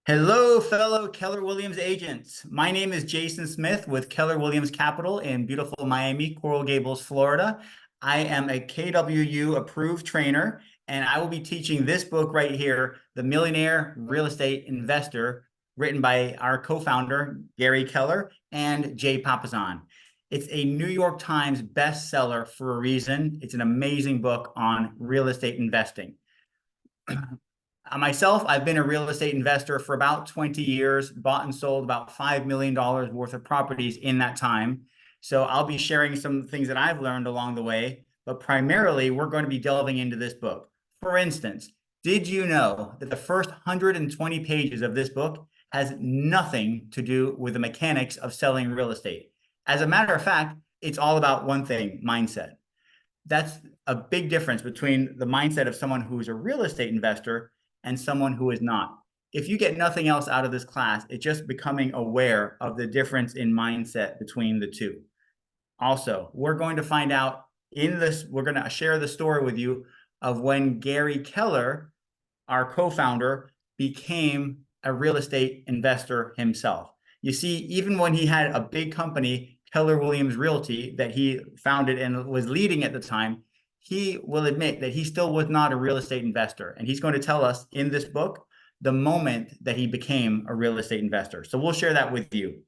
Hello, fellow Keller Williams agents. My name is Jason Smith with Keller Williams Capital in beautiful Miami, Coral Gables, Florida. I am a KWU approved trainer, and I will be teaching this book right here, The Millionaire Real Estate Investor, written by our co-founder, Gary Keller and Jay Papasan. It's a New York Times bestseller for a reason. It's an amazing book on real estate investing. Myself, I've been a real estate investor for about 20 years, bought and sold about $5 million worth of properties in that time. So I'll be sharing some things that I've learned along the way, but primarily we're going to be delving into this book. For instance, did you know that the first 120 pages of this book has nothing to do with the mechanics of selling real estate? As a matter of fact, it's all about one thing, mindset. That's a big difference between the mindset of someone who's a real estate investor and someone who is not. If you get nothing else out of this class, it's just becoming aware of the difference in mindset between the two. Also, we're going to find out in this, we're going to share the story with you of when Gary Keller, our co-founder, became a real estate investor himself. You see, even when he had a big company, Keller Williams Realty, that he founded and was leading at the time, he will admit that he still was not a real estate investor. And he's going to tell us in this book the moment that he became a real estate investor. So we'll share that with you.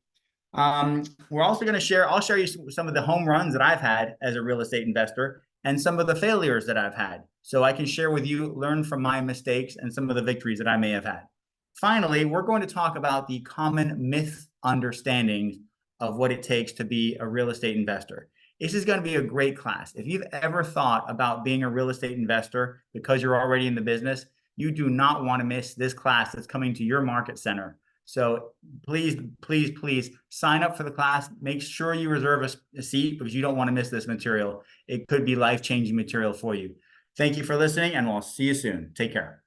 We're also going to share, I'll share you some of the home runs that I've had as a real estate investor and some of the failures that I've had. So I can share with you, learn from my mistakes and some of the victories that I may have had. Finally, we're going to talk about the common myth understandings of what it takes to be a real estate investor. This is going to be a great class. If you've ever thought about being a real estate investor because you're already in the business, you do not want to miss this class that's coming to your market center. So please, please, please sign up for the class. Make sure you reserve a seat because you don't want to miss this material. It could be life-changing material for you. Thank you for listening, and we'll see you soon. Take care.